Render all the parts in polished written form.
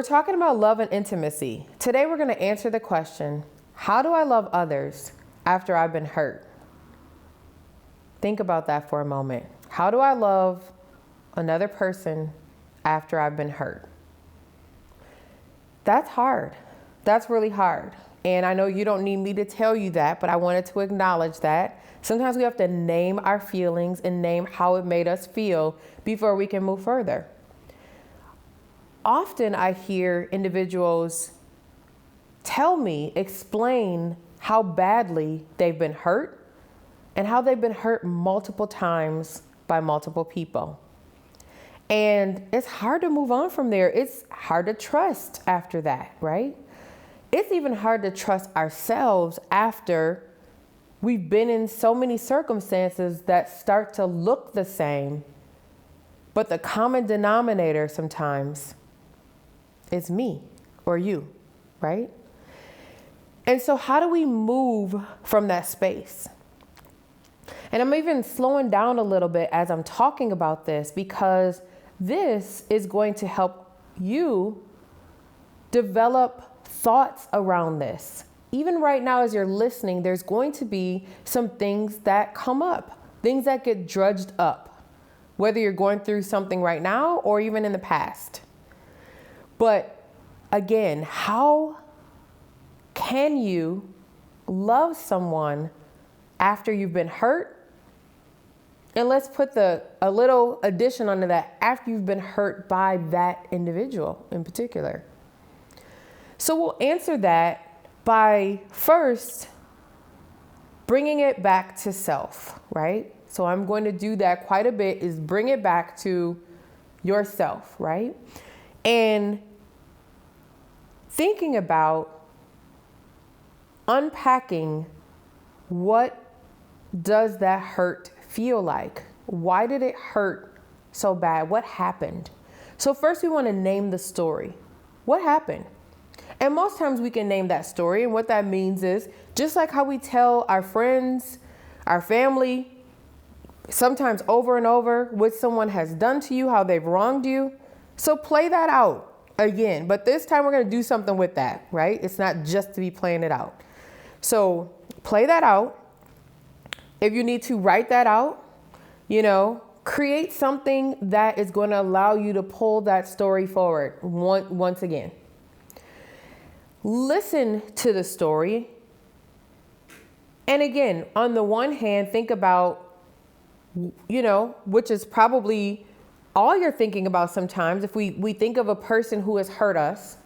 talking about love and intimacy. Today we're going to answer the question, how do I love others after I've been hurt? Think about that for a moment. How do I love another person after I've been hurt? That's hard. That's really hard. And I know you don't need me to tell you that, but I wanted to acknowledge that. Sometimes we have to name our feelings and name how it made us feel before we can move further. Often I hear individuals explain how badly they've been hurt and how they've been hurt multiple times by multiple people. And it's hard to move on from there. It's hard to trust after that, right? It's even hard to trust ourselves after we've been in so many circumstances that start to look the same, but the common denominator sometimes is me or you, right? And so how do we move from that space? And I'm even slowing down a little bit as I'm talking about this, because this is going to help you develop thoughts around this. Even right now, as you're listening, there's going to be some things that come up, things that get drudged up, whether you're going through something right now or even in the past. But again, how can you love someone after you've been hurt? And let's put a little addition onto that, after you've been hurt by that individual in particular. So we'll answer that by first bringing it back to self, right? So I'm going to do that quite a bit, is bring it back to yourself, right? And thinking about unpacking, what does that hurt feel like? Why did it hurt so bad? What happened? So first we want to name the story. What happened? And most times we can name that story. And what that means is, just like how we tell our friends, our family, sometimes over and over, what someone has done to you, how they've wronged you. So play that out again. But this time we're going to do something with that, right? It's not just to be playing it out. So play that out. If you need to write that out, create something that is going to allow you to pull that story forward once again. Listen to the story. And again, on the one hand, think about, which is probably all you're thinking about sometimes. If we think of a person who has hurt us.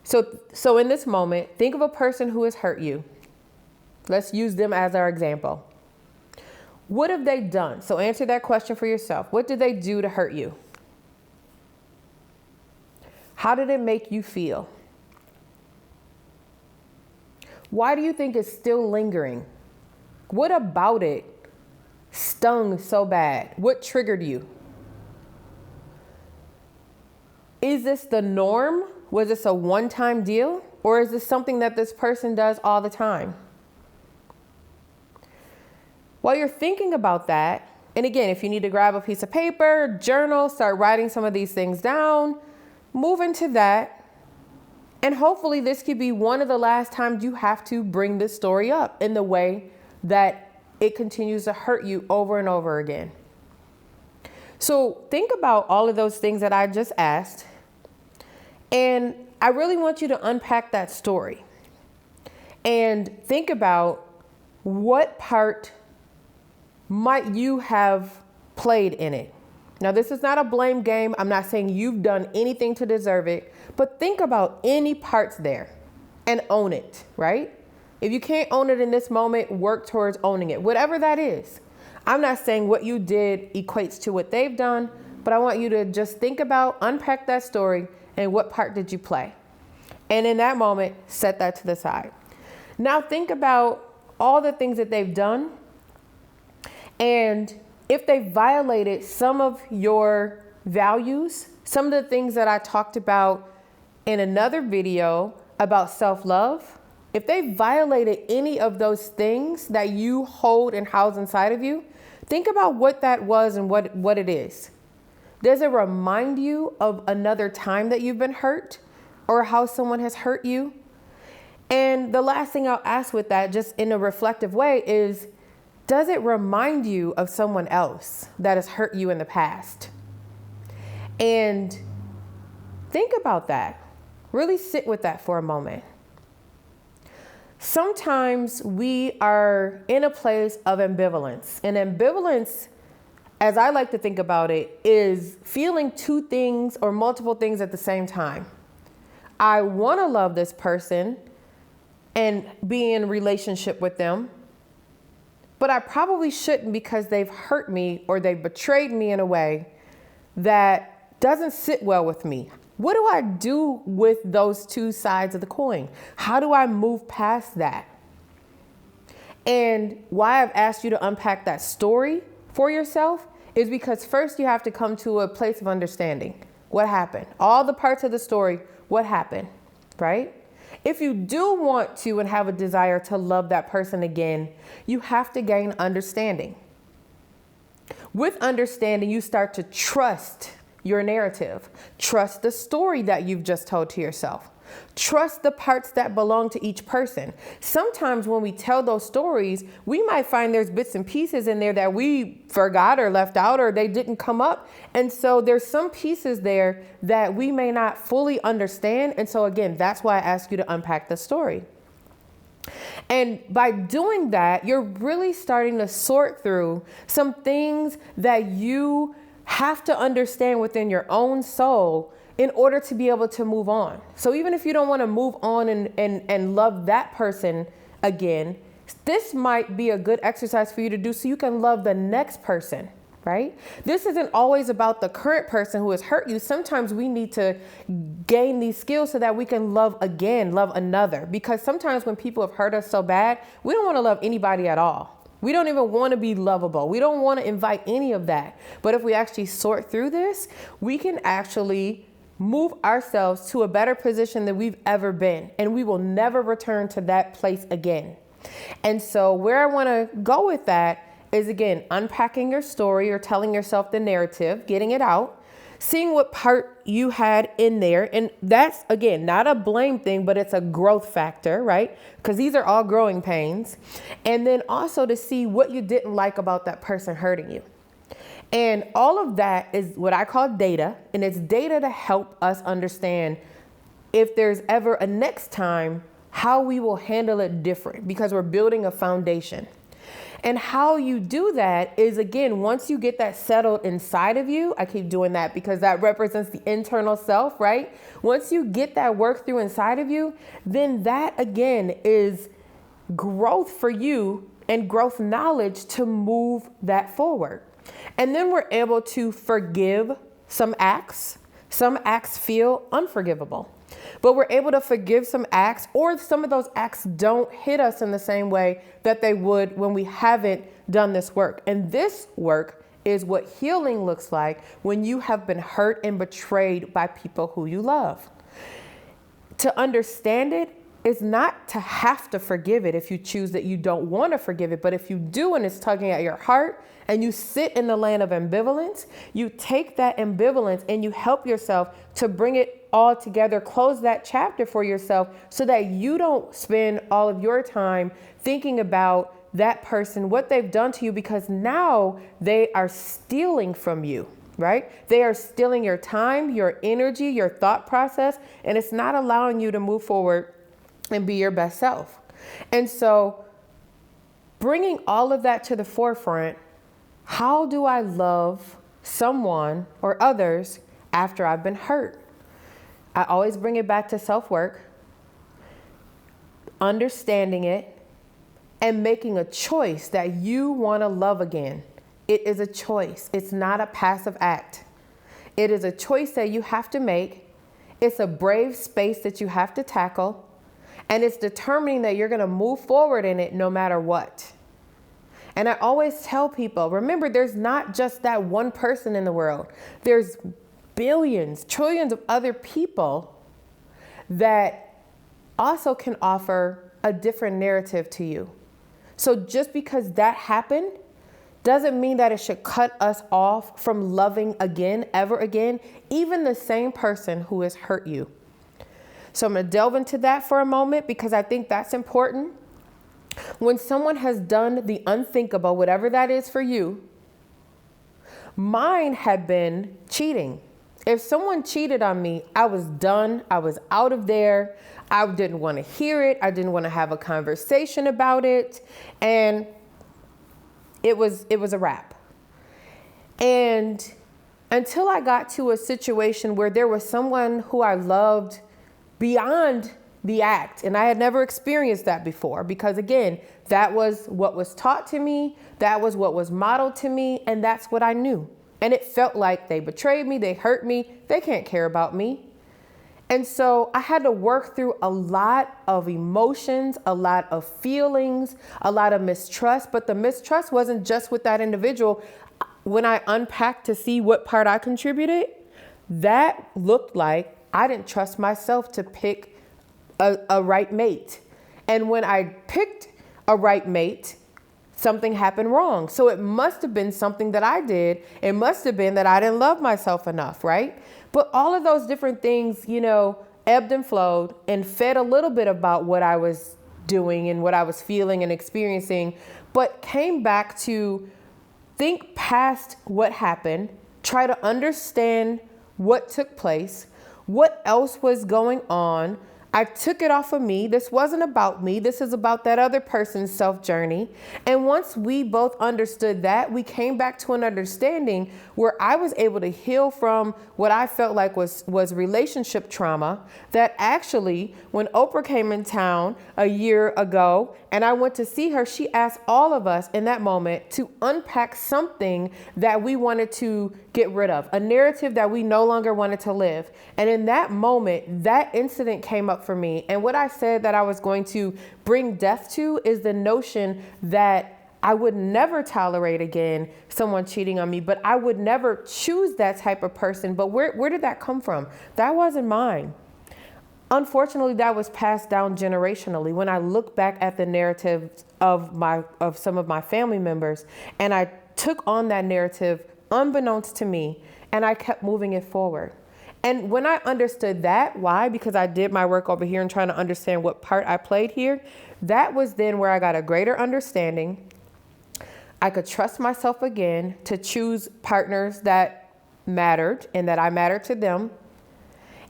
So in this moment, think of a person who has hurt you. Let's use them as our example. What have they done? So answer that question for yourself. What did they do to hurt you? How did it make you feel? Why do you think it's still lingering? What about it stung so bad? What triggered you? Is this the norm? Was this a one-time deal? Or is this something that this person does all the time? While you're thinking about that, and again, if you need to grab a piece of paper, journal, start writing some of these things down, move into that. And hopefully this could be one of the last times you have to bring this story up in the way that it continues to hurt you over and over again. So think about all of those things that I just asked. And I really want you to unpack that story and think about what part might you have played in it. Now, this is not a blame game. I'm not saying you've done anything to deserve it, but think about any parts there and own it, right? If you can't own it in this moment, work towards owning it, whatever that is. I'm not saying what you did equates to what they've done, but I want you to just think about, unpack that story, and what part did you play? And in that moment, set that to the side. Now think about all the things that they've done, and if they violated some of your values, some of the things that I talked about in another video about self-love, if they violated any of those things that you hold and house inside of you, think about what that was and what it is. Does it remind you of another time that you've been hurt or how someone has hurt you? And the last thing I'll ask with that, just in a reflective way, is does it remind you of someone else that has hurt you in the past? And think about that. Really sit with that for a moment. Sometimes we are in a place of ambivalence. And ambivalence, as I like to think about it, is feeling two things or multiple things at the same time. I want to love this person and be in a relationship with them, but I probably shouldn't because they've hurt me or they've betrayed me in a way that doesn't sit well with me. What do I do with those two sides of the coin? How do I move past that? And why I've asked you to unpack that story for yourself is because first you have to come to a place of understanding. What happened? All the parts of the story, what happened, right? If you do want to and have a desire to love that person again, you have to gain understanding. With understanding, you start to trust your narrative. Trust the story that you've just told to yourself. Trust the parts that belong to each person. Sometimes when we tell those stories, we might find there's bits and pieces in there that we forgot or left out or they didn't come up. And so there's some pieces there that we may not fully understand. And so again, that's why I ask you to unpack the story. And by doing that, you're really starting to sort through some things that you have to understand within your own soul in order to be able to move on. So even if you don't want to move on and love that person again, this might be a good exercise for you to do so you can love the next person, right? This isn't always about the current person who has hurt you. Sometimes we need to gain these skills so that we can love again, love another. Because sometimes when people have hurt us so bad, we don't want to love anybody at all. We don't even want to be lovable. We don't want to invite any of that. But if we actually sort through this, we can actually move ourselves to a better position than we've ever been. And we will never return to that place again. And so where I want to go with that is, again, unpacking your story or telling yourself the narrative, getting it out, seeing what part you had in there. And that's, again, not a blame thing, but it's a growth factor, right? Because these are all growing pains. And then also to see what you didn't like about that person hurting you. And all of that is what I call data. And it's data to help us understand if there's ever a next time, how we will handle it different, because we're building a foundation. And how you do that is, again, once you get that settled inside of you, I keep doing that because that represents the internal self, right? Once you get that work through inside of you, then that, again, is growth for you and growth knowledge to move that forward. And then we're able to forgive some acts. Some acts feel unforgivable. But we're able to forgive some acts, or some of those acts don't hit us in the same way that they would when we haven't done this work. And this work is what healing looks like when you have been hurt and betrayed by people who you love. To understand it is not to have to forgive it if you choose that you don't want to forgive it. But if you do and it's tugging at your heart and you sit in the land of ambivalence, you take that ambivalence and you help yourself to bring it all together, close that chapter for yourself so that you don't spend all of your time thinking about that person, what they've done to you, because now they are stealing from you, right? They are stealing your time, your energy, your thought process, and it's not allowing you to move forward and be your best self. And so bringing all of that to the forefront, how do I love someone or others after I've been hurt? I always bring it back to self-work, understanding it, and making a choice that you want to love again. It is a choice. It's not a passive act. It is a choice that you have to make. It's a brave space that you have to tackle. And it's determining that you're going to move forward in it no matter what. And I always tell people, remember, there's not just that one person in the world. There's billions, trillions of other people that also can offer a different narrative to you. So just because that happened, doesn't mean that it should cut us off from loving again, ever again, even the same person who has hurt you. So I'm going to delve into that for a moment because I think that's important. When someone has done the unthinkable, whatever that is for you, mine had been cheating. If someone cheated on me, I was done. I was out of there. I didn't want to hear it. I didn't want to have a conversation about it. And it was a wrap. And until I got to a situation where there was someone who I loved beyond the act, and I had never experienced that before, because again, that was what was taught to me, that was what was modeled to me, and that's what I knew. And it felt like they betrayed me, they hurt me, they can't care about me. And so I had to work through a lot of emotions, a lot of feelings, a lot of mistrust, but the mistrust wasn't just with that individual. When I unpacked to see what part I contributed, that looked like I didn't trust myself to pick a right mate. And when I picked a right mate, something happened wrong. So it must have been something that I did. It must have been that I didn't love myself enough, right? But all of those different things, ebbed and flowed and fed a little bit about what I was doing and what I was feeling and experiencing, but came back to think past what happened, try to understand what took place, what else was going on. I took it off of me. This wasn't about me. This is about that other person's self journey. And once we both understood that, we came back to an understanding where I was able to heal from what I felt like was relationship trauma. That actually, when Oprah came in town a year ago and I went to see her, she asked all of us in that moment to unpack something that we wanted to get rid of, a narrative that we no longer wanted to live. And in that moment, that incident came up for me. And what I said that I was going to bring death to is the notion that I would never tolerate again someone cheating on me, but I would never choose that type of person. But where did that come from? That wasn't mine. Unfortunately, that was passed down generationally. When I look back at the narrative of some of my family members, and I took on that narrative unbeknownst to me, and I kept moving it forward. And when I understood that, why? Because I did my work over here and trying to understand what part I played here. That was then where I got a greater understanding. I could trust myself again to choose partners that mattered and that I mattered to them.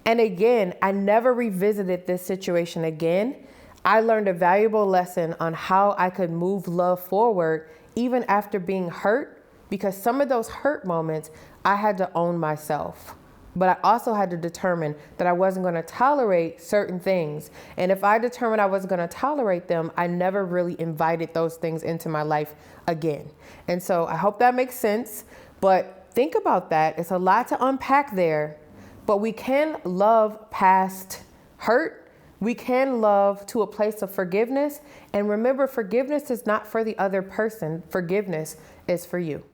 And again, I never revisited this situation again. I learned a valuable lesson on how I could move love forward even after being hurt, because some of those hurt moments, I had to own myself. But I also had to determine that I wasn't going to tolerate certain things. And if I determined I wasn't going to tolerate them, I never really invited those things into my life again. And so I hope that makes sense. But think about that. It's a lot to unpack there. But we can love past hurt. We can love to a place of forgiveness. And remember, forgiveness is not for the other person. Forgiveness is for you.